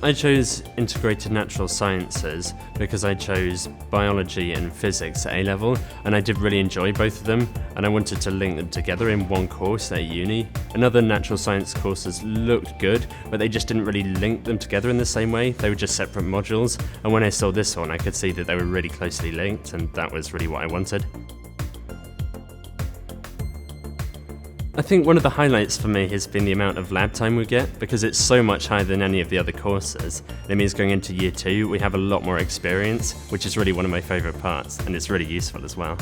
I chose Integrated Natural Sciences because I chose biology and physics at A-level, and I did really enjoy both of them, and I wanted to link them together in one course at uni. Another natural science courses looked good, but they just didn't really link them together in the same way. They were just separate modules, and when I saw this one I could see that they were really closely linked, and that was really what I wanted. I think one of the highlights for me has been the amount of lab time we get, because it's so much higher than any of the other courses. It means going into year 2 we have a lot more experience, which is really one of my favourite parts, and it's really useful as well.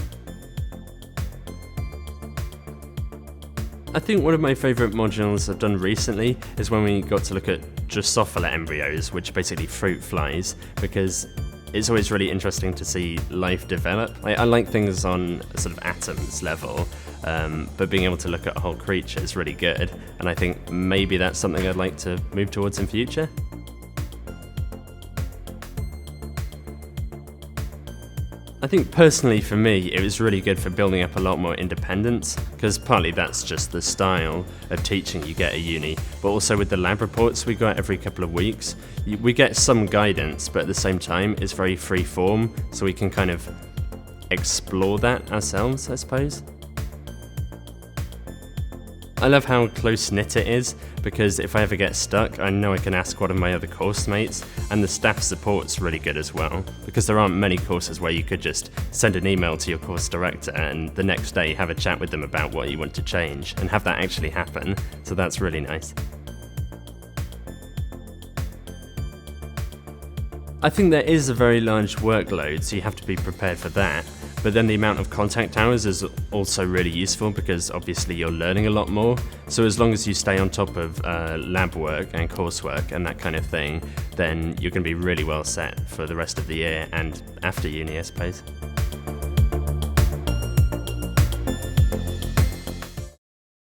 I think one of my favourite modules I've done recently is when we got to look at Drosophila embryos, which are basically fruit flies, because it's always really interesting to see life develop. I like things on a sort of atoms level, but being able to look at a whole creature is really good, and I think maybe that's something I'd like to move towards in future. I think personally for me it was really good for building up a lot more independence, because partly that's just the style of teaching you get at uni, but also with the lab reports we got every couple of weeks, we get some guidance, but at the same time it's very free form, so we can kind of explore that ourselves, I suppose. I love how close-knit it is, because if I ever get stuck, I know I can ask one of my other course mates, and the staff support's really good as well, because there aren't many courses where you could just send an email to your course director and the next day have a chat with them about what you want to change, and have that actually happen, so that's really nice. I think there is a very large workload, so you have to be prepared for that. But then the amount of contact hours is also really useful, because obviously you're learning a lot more. So as long as you stay on top of lab work and coursework and that kind of thing, then you're going to be really well set for the rest of the year and after uni, I suppose.